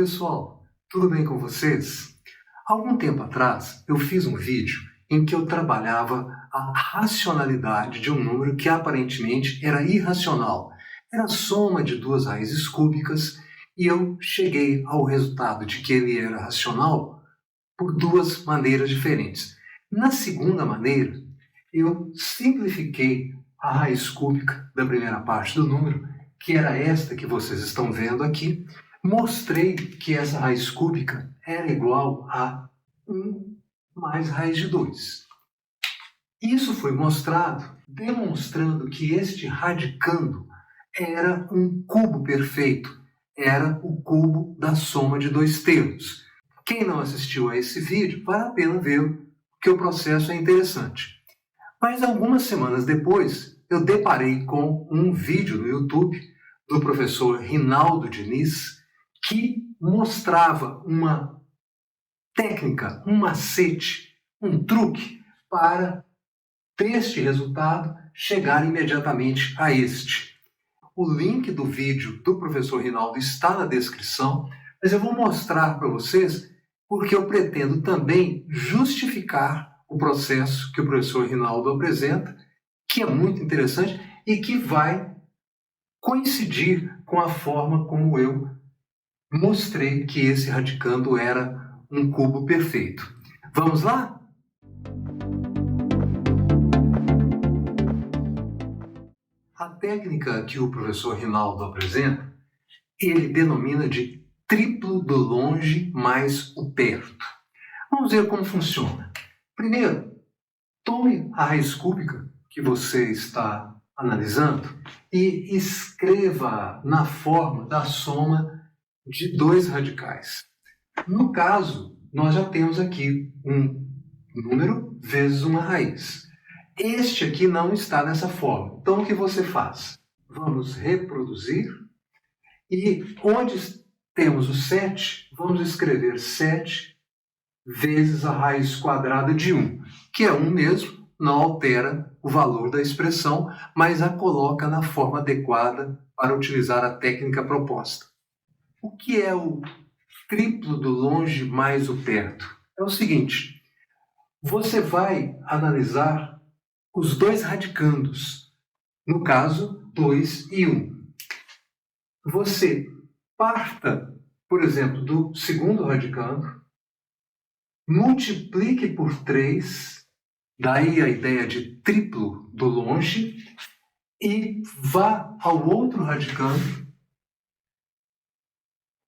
pessoal, tudo bem com vocês? Algum tempo atrás eu fiz um vídeo em que eu trabalhava a racionalidade de um número que aparentemente era irracional. Era a soma de duas raízes cúbicas e eu cheguei ao resultado de que ele era racional por duas maneiras diferentes. Na segunda maneira, eu simplifiquei a raiz cúbica da primeira parte do número, que era esta que vocês estão vendo aqui. Mostrei que essa raiz cúbica era igual a 1 mais raiz de 2. Isso foi mostrado demonstrando que este radicando era um cubo perfeito, era o cubo da soma de dois termos. Quem não assistiu a esse vídeo, vale a pena vê-lo, porque o processo é interessante. Mas algumas semanas depois, eu deparei com um vídeo no YouTube do professor Rinaldo Diniz, que mostrava uma técnica, um macete, um truque para deste resultado chegar imediatamente a este. O link do vídeo do professor Rinaldo está na descrição, mas eu vou mostrar para vocês porque eu pretendo também justificar o processo que o professor Rinaldo apresenta, que é muito interessante e que vai coincidir com a forma como eu mostrei que esse radicando era um cubo perfeito. Vamos lá? A técnica que o professor Rinaldo apresenta, ele denomina de triplo do longe mais o perto. Vamos ver como funciona. Primeiro, tome a raiz cúbica que você está analisando e escreva na forma da soma de dois radicais. No caso, nós já temos aqui um número vezes uma raiz. Este aqui não está nessa forma. Então, o que você faz? Vamos reproduzir e onde temos o 7, vamos escrever 7 vezes a raiz quadrada de 1, que é 1 mesmo, não altera o valor da expressão, mas a coloca na forma adequada para utilizar a técnica proposta. O que é o triplo do longe mais o perto? É o seguinte, você vai analisar os dois radicandos, no caso, 2 e 1. Você parta, por exemplo, do segundo radicando, multiplique por 3, daí a ideia de triplo do longe, e vá ao outro radicando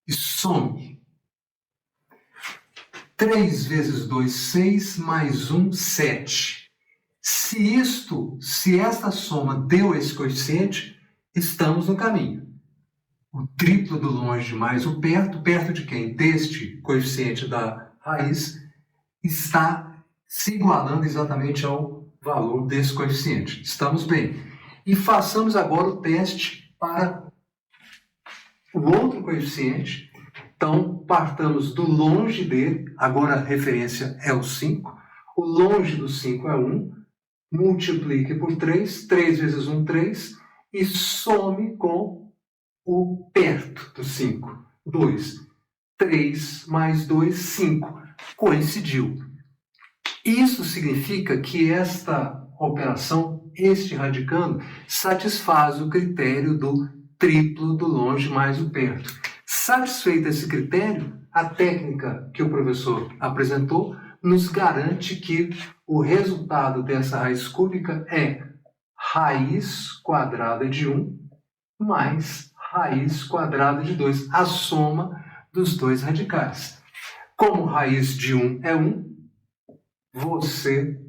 e some. 3 vezes 2, 6, mais 1, 7. Se esta soma deu esse coeficiente, estamos no caminho. O triplo do longe mais o perto, perto de quem? Deste coeficiente da raiz, está se igualando exatamente ao valor desse coeficiente. Estamos bem. E façamos agora o teste para o outro coeficiente. Então, partamos do longe dele, agora a referência é o 5. O longe do 5 é 1. Multiplique por 3, 3 vezes 1, 3, e some com o perto do 5, 2. 3 mais 2, 5. Coincidiu. Isso significa que esta operação, este radicando, satisfaz o critério do triplo do longe mais o perto. Satisfeito esse critério, a técnica que o professor apresentou nos garante que o resultado dessa raiz cúbica é raiz quadrada de 1 mais raiz quadrada de 2, a soma dos dois radicais. Como raiz de 1 é 1, você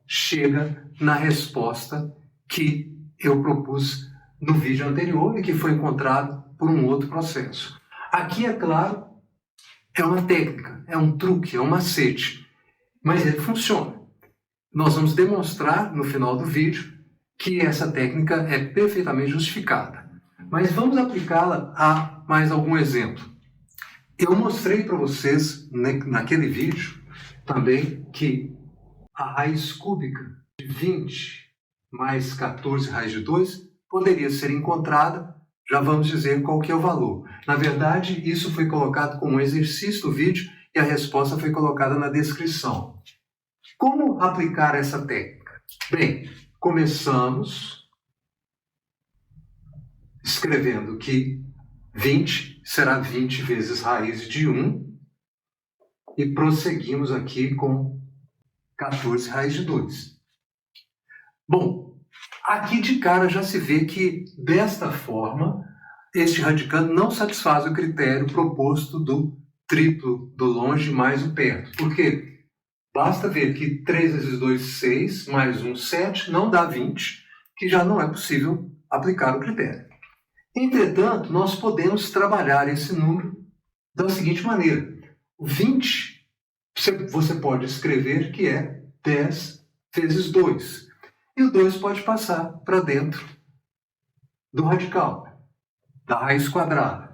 chega na resposta que eu propus no vídeo anterior e que foi encontrado por um outro processo. Aqui, é claro, é uma técnica, é um truque, é um macete, mas ele funciona. Nós vamos demonstrar no final do vídeo que essa técnica é perfeitamente justificada. Mas vamos aplicá-la a mais algum exemplo. Eu mostrei para vocês naquele vídeo também que a raiz cúbica de 20 mais 14 raiz de 2 poderia ser encontrada já vamos dizer qual que é o valor. Na verdade, isso foi colocado como um exercício do vídeo e a resposta foi colocada na descrição. Como aplicar essa técnica? Bem, começamos escrevendo que 20 será 20 vezes raiz de 1 e prosseguimos aqui com 14 raiz de 2. Bom, aqui de cara já se vê que, desta forma, este radicando não satisfaz o critério proposto do triplo do longe mais o perto. Por quê? Basta ver que 3 vezes 2, 6, mais 1, 7, não dá 20, que já não é possível aplicar o critério. Entretanto, nós podemos trabalhar esse número da seguinte maneira. O 20, você pode escrever que é 10 vezes 2. E o 2 pode passar para dentro do radical, da raiz quadrada.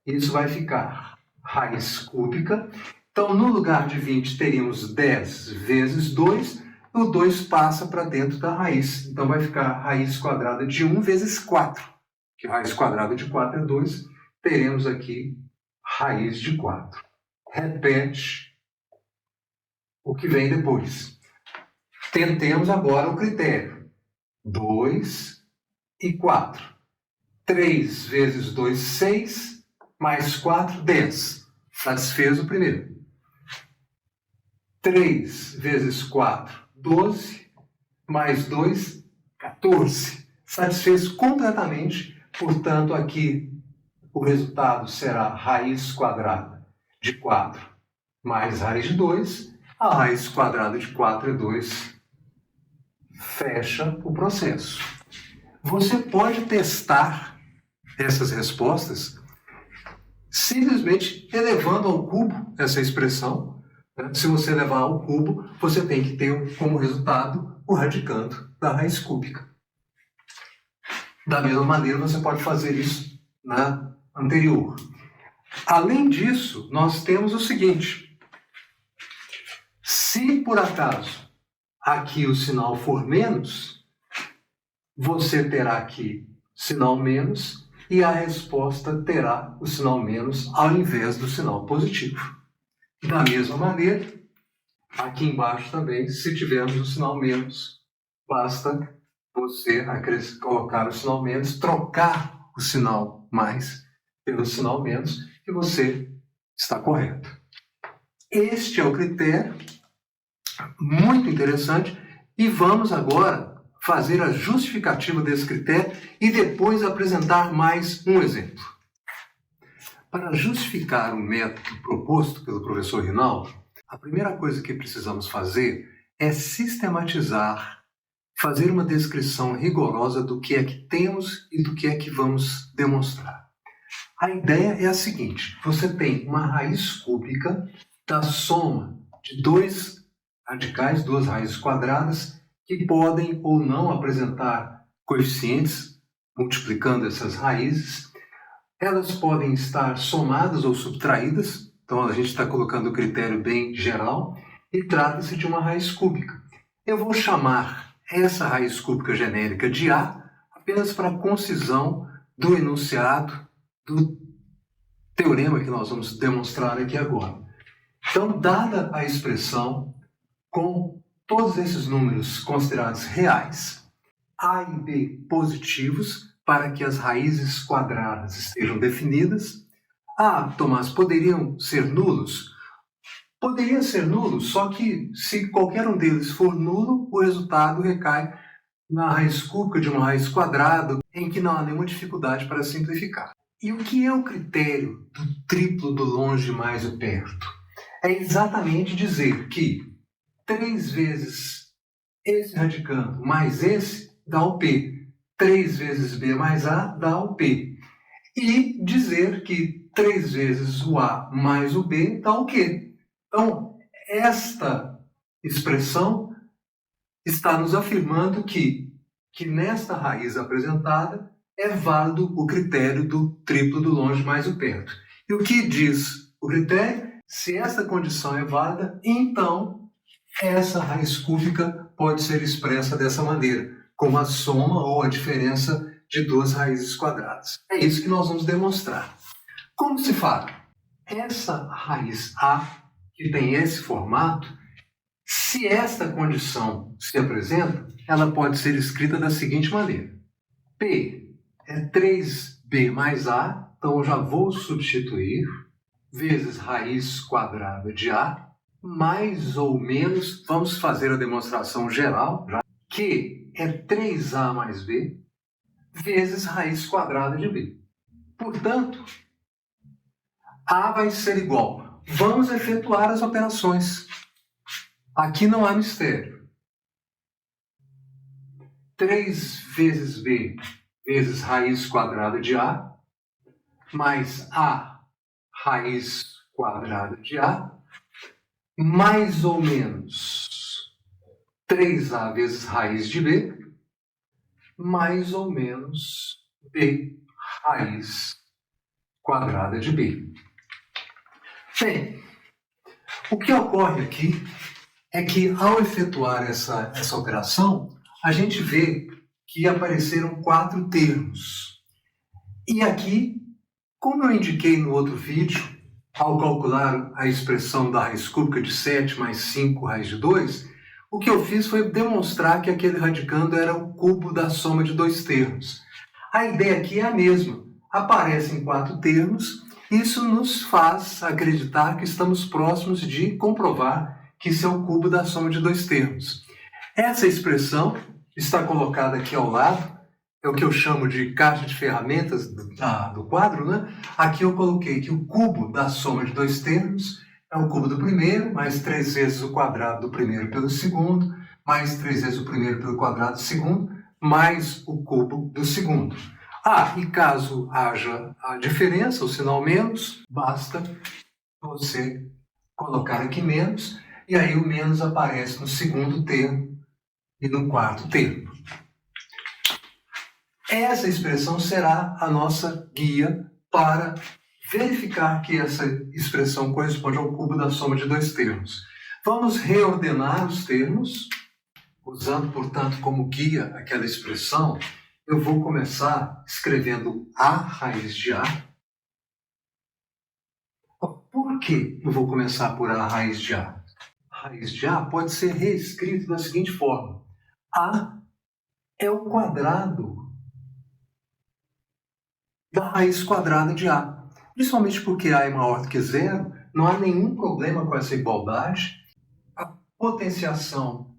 Isso vai ficar raiz cúbica. Então, no lugar de 20, teríamos 10 vezes 2, e o 2 passa para dentro da raiz. Então, vai ficar raiz quadrada de 1 vezes 4, que raiz quadrada de 4 é 2. Teremos aqui raiz de 4. Repete o que vem depois. Tentemos agora o critério. 2 e 4. 3 vezes 2, 6, mais 4, 10. Satisfez o primeiro. 3 vezes 4, 12, mais 2, 14. Satisfez completamente, portanto, aqui o resultado será raiz quadrada de 4 mais raiz de 2. A raiz quadrada de 4 é 2. Fecha o processo. Você pode testar essas respostas simplesmente elevando ao cubo essa expressão. Se você levar ao cubo, você tem que ter como resultado o radicando da raiz cúbica. Da mesma maneira, você pode fazer isso na anterior. Além disso, nós temos o seguinte. Se por acaso aqui o sinal for menos, você terá aqui sinal menos e a resposta terá o sinal menos ao invés do sinal positivo. Da mesma maneira, aqui embaixo também, se tivermos o sinal menos, basta você colocar o sinal menos, trocar o sinal mais pelo sinal menos e você está correto. Este é o critério, muito interessante, e vamos agora fazer a justificativa desse critério e depois apresentar mais um exemplo. Para justificar o método proposto pelo professor Rinaldo, a primeira coisa que precisamos fazer é sistematizar, fazer uma descrição rigorosa do que é que temos e do que é que vamos demonstrar. A ideia é a seguinte: você tem uma raiz cúbica da soma de dois radicais, duas raízes quadradas, que podem ou não apresentar coeficientes multiplicando essas raízes. Elas podem estar somadas ou subtraídas, então a gente está colocando o critério bem geral, e trata-se de uma raiz cúbica. Eu vou chamar essa raiz cúbica genérica de A apenas para concisão do enunciado do teorema que nós vamos demonstrar aqui agora. Então, dada a expressão com todos esses números considerados reais, A e B positivos, para que as raízes quadradas estejam definidas. Tomás, poderiam ser nulos? Poderia ser nulo, só que se qualquer um deles for nulo, o resultado recai na raiz cúbica de uma raiz quadrada, em que não há nenhuma dificuldade para simplificar. E o que é o critério do triplo do longe mais o perto? É exatamente dizer que 3 vezes esse radicando mais esse dá o P. 3 vezes B mais A dá o P. E dizer que 3 vezes o A mais o B dá o Q. Então, esta expressão está nos afirmando que nesta raiz apresentada é válido o critério do triplo do longe mais o perto. E o que diz o critério? Se esta condição é válida, então essa raiz cúbica pode ser expressa dessa maneira, como a soma ou a diferença de duas raízes quadradas. É isso que nós vamos demonstrar. Como se faz? Essa raiz A, que tem esse formato, se esta condição se apresenta, ela pode ser escrita da seguinte maneira. P é 3B mais A, então eu já vou substituir, vezes raiz quadrada de A, mais ou menos, vamos fazer a demonstração geral, que é 3A mais B, vezes raiz quadrada de B. Portanto, A vai ser igual. Vamos efetuar as operações. Aqui não há mistério. 3 vezes B vezes raiz quadrada de A, mais A raiz quadrada de A, mais ou menos 3A vezes raiz de B, mais ou menos B raiz quadrada de B. Bem, o que ocorre aqui é que, ao efetuar essa operação, a gente vê que apareceram 4 termos. E aqui, como eu indiquei no outro vídeo, ao calcular a expressão da raiz cúbica de 7 mais 5 raiz de 2, o que eu fiz foi demonstrar que aquele radicando era o cubo da soma de 2 termos. A ideia aqui é a mesma. Aparecem 4 termos. Isso nos faz acreditar que estamos próximos de comprovar que isso é o cubo da soma de 2 termos. Essa expressão está colocada aqui ao lado, é o que eu chamo de caixa de ferramentas do quadro, né? Aqui eu coloquei que o cubo da soma de 2 termos é o cubo do primeiro, mais 3 vezes o quadrado do primeiro pelo segundo, mais 3 vezes o primeiro pelo quadrado do segundo, mais o cubo do segundo. E caso haja a diferença, o sinal menos, basta você colocar aqui menos, e aí o menos aparece no segundo termo e no quarto termo. Essa expressão será a nossa guia para verificar que essa expressão corresponde ao cubo da soma de 2 termos. Vamos reordenar os termos, usando, portanto, como guia aquela expressão. Eu vou começar escrevendo A raiz de A. Por que eu vou começar por A raiz de A? A raiz de A pode ser reescrito da seguinte forma. A é o quadrado da raiz quadrada de A. Principalmente porque A é maior do que zero, não há nenhum problema com essa igualdade. A potenciação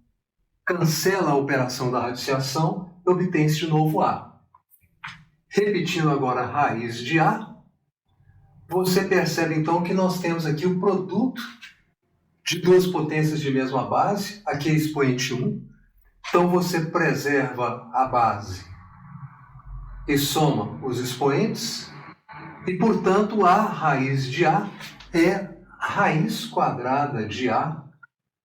cancela a operação da radiciação, obtém-se de novo A. Repetindo agora a raiz de A, você percebe então que nós temos aqui o produto de duas potências de mesma base, aqui é expoente 1, então você preserva a base e soma os expoentes, e portanto a raiz de A é raiz quadrada de A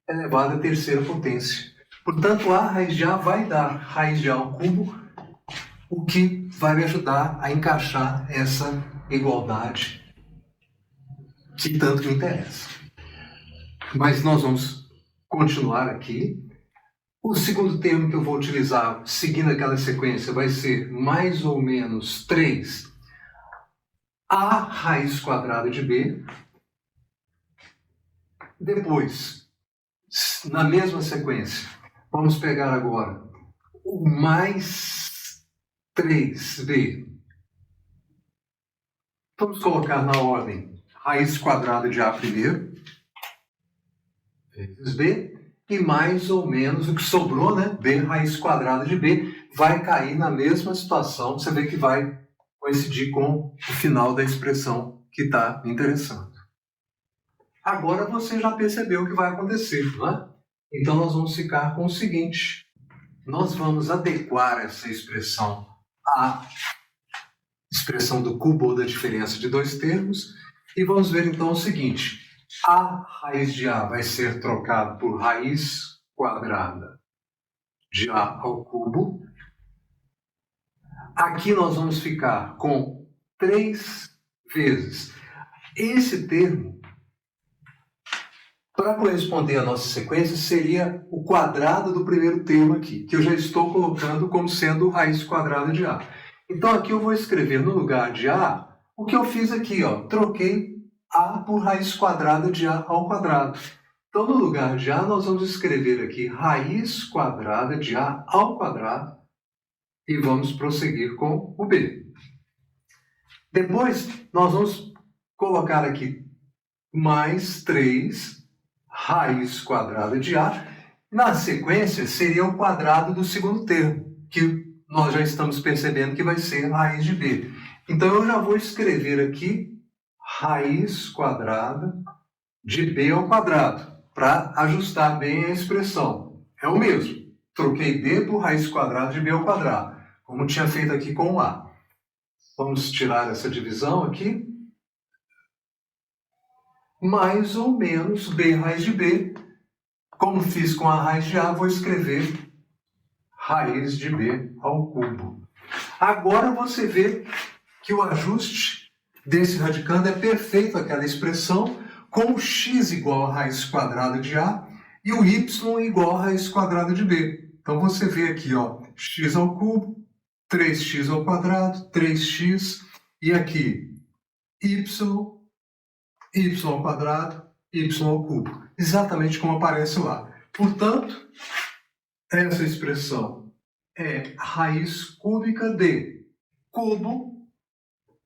elevado à terceira potência. Portanto, a raiz de A vai dar raiz de A ao cubo, o que vai me ajudar a encaixar essa igualdade que tanto me interessa. Mas nós vamos continuar aqui. O segundo termo que eu vou utilizar, seguindo aquela sequência, vai ser mais ou menos 3 A raiz quadrada de B. Depois, na mesma sequência, vamos pegar agora o mais 3B. Vamos colocar na ordem raiz quadrada de A primeiro, vezes B, e mais ou menos o que sobrou, né? B raiz quadrada de B, vai cair na mesma situação. Você vê que vai coincidir com o final da expressão que está me interessando. Agora você já percebeu o que vai acontecer, não é? Então nós vamos ficar com o seguinte. Nós vamos adequar essa expressão à expressão do cubo ou da diferença de 2 termos e vamos ver então o seguinte. A raiz de A vai ser trocado por raiz quadrada de A ao cubo. Aqui nós vamos ficar com 3 vezes esse termo. Para corresponder à nossa sequência, seria o quadrado do primeiro termo aqui, que eu já estou colocando como sendo raiz quadrada de A. Então aqui eu vou escrever no lugar de A, o que eu fiz aqui, ó, troquei A por raiz quadrada de A ao quadrado. Então no lugar de A nós vamos escrever aqui raiz quadrada de A ao quadrado e vamos prosseguir com o B. Depois nós vamos colocar aqui mais 3 raiz quadrada de A. Na sequência seria o quadrado do segundo termo, que nós já estamos percebendo que vai ser raiz de B. Então, eu já vou escrever aqui raiz quadrada de B ao quadrado, para ajustar bem a expressão. É o mesmo. Troquei B por raiz quadrada de B ao quadrado, como tinha feito aqui com o A. Vamos tirar essa divisão aqui. Mais ou menos B raiz de B. Como fiz com a raiz de A, vou escrever raiz de B ao cubo. Agora você vê que o ajuste desse radicando é perfeito aquela expressão com o x igual a raiz quadrada de A e o y igual a raiz quadrada de B. Então você vê aqui, ó, x ao cubo, 3x ao quadrado, 3x, e aqui y ao quadrado, y ao cubo. Exatamente como aparece lá. Portanto, essa expressão é raiz cúbica de cubo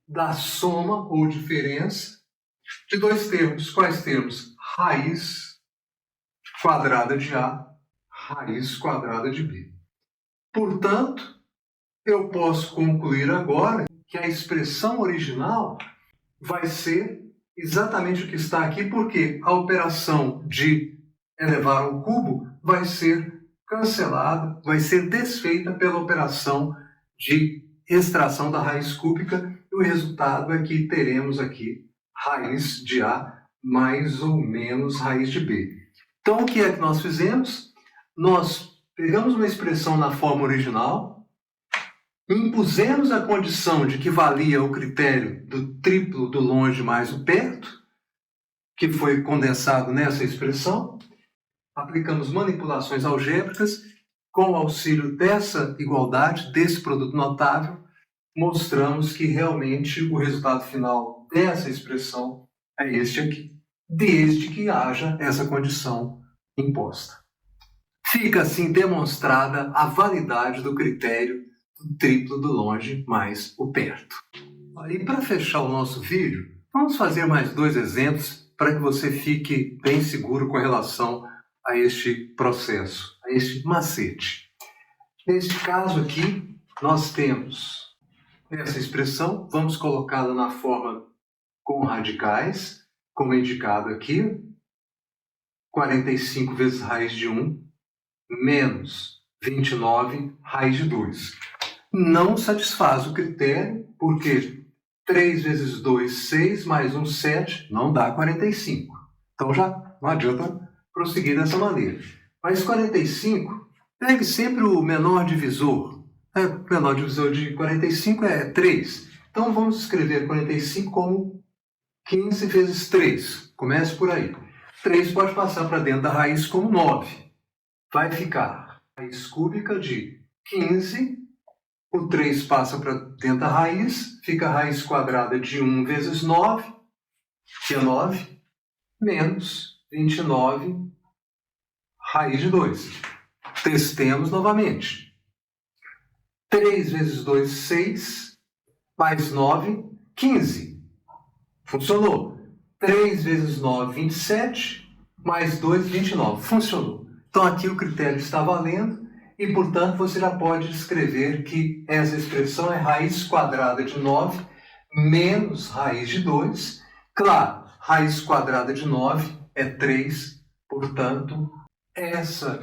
da soma ou diferença de dois termos. Quais termos? Raiz quadrada de A, raiz quadrada de B. Portanto, eu posso concluir agora que a expressão original vai ser exatamente o que está aqui, porque a operação de elevar ao cubo vai ser cancelada, vai ser desfeita pela operação de extração da raiz cúbica, e o resultado é que teremos aqui raiz de A mais ou menos raiz de B. Então, o que é que nós fizemos? Nós pegamos uma expressão na forma original, impusemos a condição de que valia o critério do triplo do longe mais o perto, que foi condensado nessa expressão, aplicamos manipulações algébricas, com o auxílio dessa igualdade, desse produto notável, mostramos que realmente o resultado final dessa expressão é este aqui, desde que haja essa condição imposta. Fica assim demonstrada a validade do critério do triplo do longe mais o perto. E para fechar o nosso vídeo, vamos fazer mais 2 exemplos para que você fique bem seguro com relação a este processo, a este macete. Neste caso aqui, nós temos essa expressão, vamos colocá-la na forma com radicais, como é indicado aqui, 45 vezes raiz de 1, menos 29 raiz de 2. Não satisfaz o critério, porque 3 vezes 2, 6, mais 1, 7, não dá 45. Então já não adianta prosseguir dessa maneira. Mas 45, pegue sempre o menor divisor. O menor divisor de 45 é 3. Então vamos escrever 45 como 15 vezes 3. Comece por aí. 3 pode passar para dentro da raiz como 9. Vai ficar raiz cúbica de 15. O 3 passa para dentro da raiz. Fica a raiz quadrada de 1 vezes 9, que é 9, menos 29 raiz de 2. Testemos novamente. 3 vezes 2, 6, mais 9, 15. Funcionou. 3 vezes 9, 27, mais 2, 29. Funcionou. Então aqui o critério está valendo e, portanto, você já pode escrever que essa expressão é raiz quadrada de 9 menos raiz de 2. Claro, raiz quadrada de 9 é 3, portanto, essa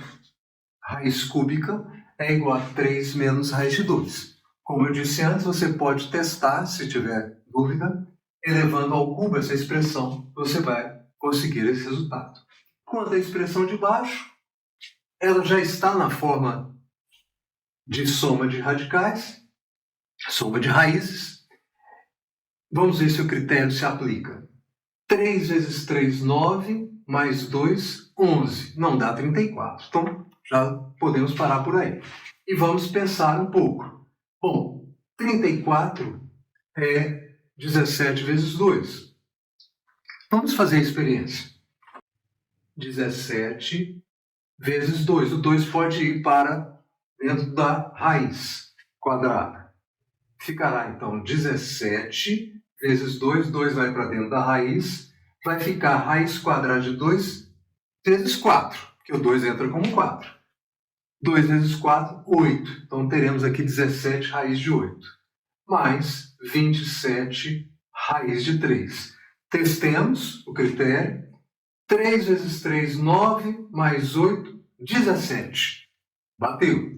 raiz cúbica é igual a 3 menos raiz de 2. Como eu disse antes, você pode testar, se tiver dúvida, elevando ao cubo essa expressão, você vai conseguir esse resultado. Quanto à expressão de baixo, ela já está na forma de soma de radicais, soma de raízes. Vamos ver se o critério se aplica. 3 vezes 3, 9, mais 2, 11. Não dá 34. Então, já podemos parar por aí. E vamos pensar um pouco. Bom, 34 é 17 vezes 2. Vamos fazer a experiência. 17 vezes 2. O 2 pode ir para dentro da raiz quadrada. Ficará, então, 17 vezes 2. 2 vai para dentro da raiz. Vai ficar raiz quadrada de 2 vezes 4, porque o 2 entra como 4. 2 vezes 4, 8. Então, teremos aqui 17 raiz de 8. Mais 27 raiz de 3. Testemos o critério. 3 vezes 3, 9, mais 8, 17. Bateu.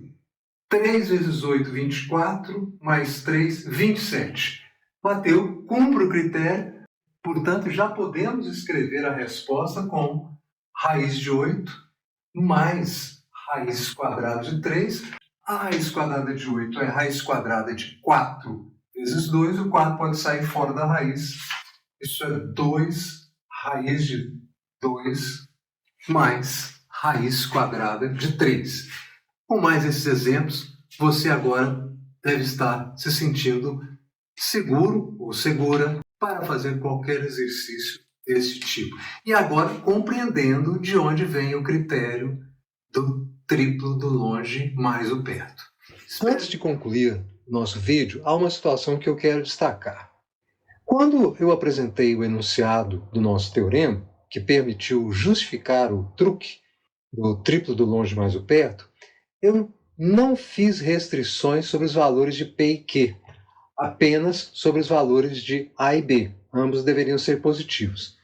3 vezes 8, 24, mais 3, 27. Bateu, cumpre o critério, portanto, já podemos escrever a resposta como raiz de 8 mais raiz quadrada de 3. A raiz quadrada de 8 é raiz quadrada de 4 vezes 2. O 4 pode sair fora da raiz. Isso é 2 raiz de 2 mais raiz quadrada de 3. Com mais esses exemplos, você agora deve estar se sentindo seguro ou segura para fazer qualquer exercício desse tipo. E agora compreendendo de onde vem o critério do triplo do longe mais o perto. Antes de concluir nosso vídeo, há uma situação que eu quero destacar. Quando eu apresentei o enunciado do nosso teorema, que permitiu justificar o truque do triplo do longe mais o perto, eu não fiz restrições sobre os valores de P e Q, apenas sobre os valores de A e B. Ambos deveriam ser positivos.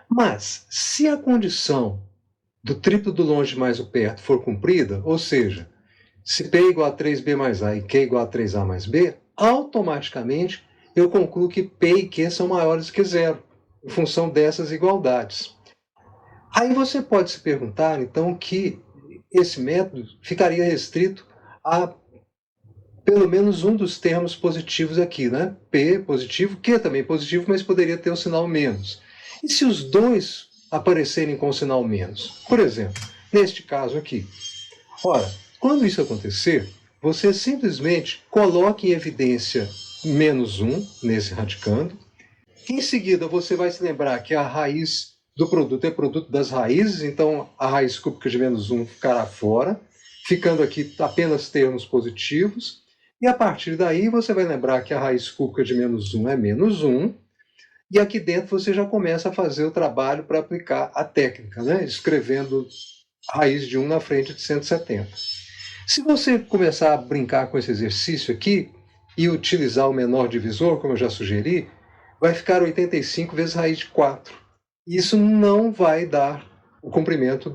Mas, se a condição do triplo do longe mais o perto for cumprida, ou seja, se P é igual a 3B mais A e Q é igual a 3A mais B, automaticamente eu concluo que P e Q são maiores que zero, em função dessas igualdades. Aí você pode se perguntar, então, que esse método ficaria restrito a pelo menos um dos termos positivos aqui, né? P positivo, Q também positivo, mas poderia ter o sinal menos. E se os dois aparecerem com o sinal menos? Por exemplo, neste caso aqui. Ora, quando isso acontecer, você simplesmente coloque em evidência menos 1 nesse radicando. Em seguida, você vai se lembrar que a raiz do produto é produto das raízes, então a raiz cúbica de menos 1 ficará fora, ficando aqui apenas termos positivos. E a partir daí você vai lembrar que a raiz cúbica de menos 1 é menos 1, e aqui dentro você já começa a fazer o trabalho para aplicar a técnica, né? Escrevendo raiz de 1 na frente de 170. Se você começar a brincar com esse exercício aqui e utilizar o menor divisor, como eu já sugeri, vai ficar 85 vezes raiz de 4. Isso não vai dar o comprimento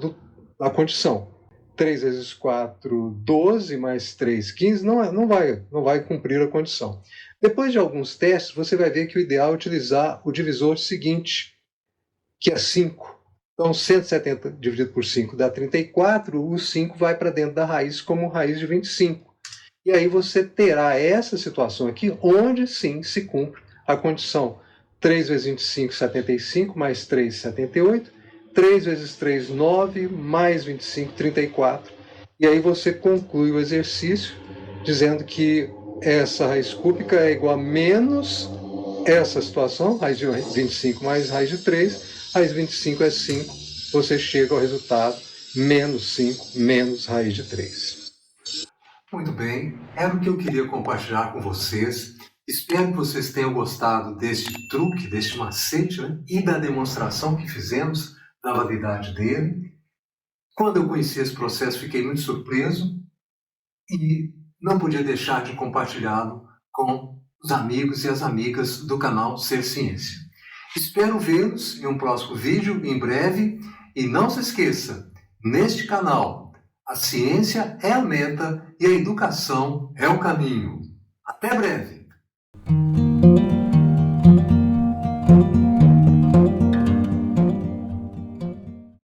da condição. 3 vezes 4, 12, mais 3, 15, não vai cumprir a condição. Depois de alguns testes, você vai ver que o ideal é utilizar o divisor seguinte, que é 5. Então, 170 dividido por 5 dá 34, o 5 vai para dentro da raiz como raiz de 25. E aí você terá essa situação aqui, onde sim se cumpre a condição. 3 vezes 25, 75, mais 3, 78. 3 vezes 3, 9, mais 25, 34. E aí você conclui o exercício dizendo que essa raiz cúbica é igual a menos essa situação, raiz de 25 mais raiz de 3, raiz de 25 é 5, você chega ao resultado menos 5 menos raiz de 3. Muito bem, era o que eu queria compartilhar com vocês. Espero que vocês tenham gostado deste truque, deste macete, né? E da demonstração que fizemos da validade dele. Quando eu conheci esse processo, fiquei muito surpreso e não podia deixar de compartilhá-lo com os amigos e as amigas do canal Ser Ciência. Espero vê-los em um próximo vídeo, em breve, e não se esqueça, neste canal, a ciência é a meta e a educação é o caminho. Até breve!